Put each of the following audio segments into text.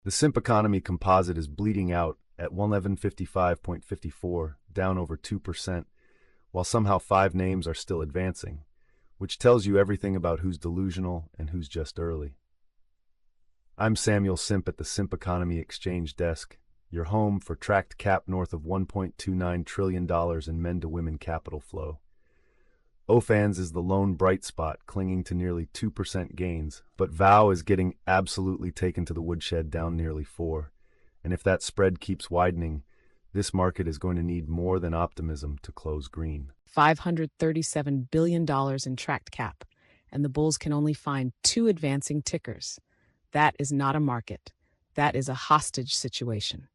The Simp economy composite is bleeding out at 1155.54, down over 2%, while somehow five names are still advancing, which tells you everything about who's delusional and who's just early. I'm Samuel Simp at the Simp Economy Exchange Desk, your home for tracked cap north of $1.29 trillion in men-to-women capital flow. OFANS is the lone bright spot, clinging to nearly 2% gains, but VOW is getting absolutely taken to the woodshed, down nearly 4%. And if that spread keeps widening, this market is going to need more than optimism to close green. $537 billion in tracked cap, and the bulls can only find two advancing tickers. That is not a market. That is a hostage situation.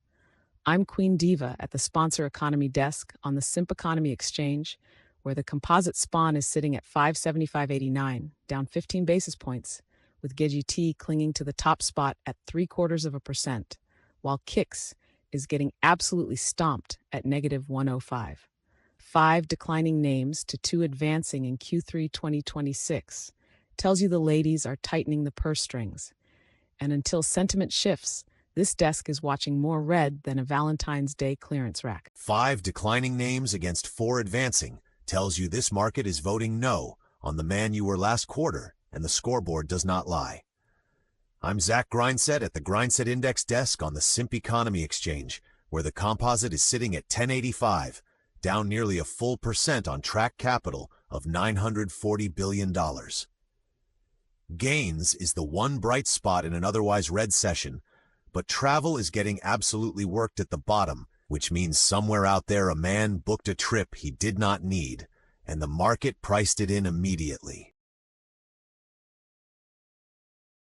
I'm Queen Diva at the Sponsor Economy Desk on the Simp Economy Exchange, where the composite spawn is sitting at 575.89, down 15 basis points, with GGT clinging to the top spot at 0.75%, while KIX is getting absolutely stomped at negative 105. 5 declining names to 2 advancing in Q3 2026 tells you the ladies are tightening the purse strings. And until sentiment shifts, this desk is watching more red than a Valentine's Day clearance rack. 5 declining names against 4 advancing tells you this market is voting no on the man you were last quarter, and the scoreboard does not lie. I'm Zach Grindset at the Grindset Index Desk on the Simp Economy Exchange, where the composite is sitting at 1085, down nearly a full percent on track capital of $940 billion. Gains is the one bright spot in an otherwise red session, but travel is getting absolutely worked at the bottom, which means somewhere out there a man booked a trip he did not need, and the market priced it in immediately.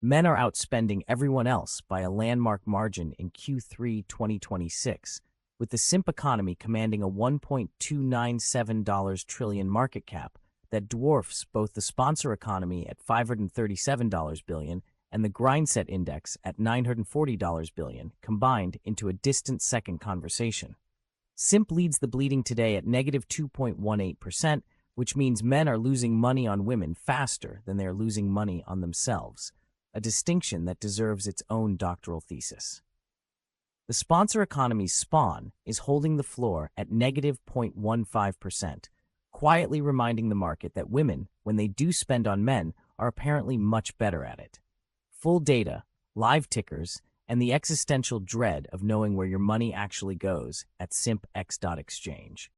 Men are outspending everyone else by a landmark margin in Q3 2026, with the Simp economy commanding a $1.297 trillion market cap that dwarfs both the sponsor economy at $537 billion and the Grindset index at $940 billion, combined into a distant second conversation. Simp leads the bleeding today at negative 2.18%, which means men are losing money on women faster than they are losing money on themselves, a distinction that deserves its own doctoral thesis. The sponsor economy's spawn is holding the floor at negative 0.15%, quietly reminding the market that women, when they do spend on men, are apparently much better at it. Full data, live tickers, and the existential dread of knowing where your money actually goes at simpx.exchange.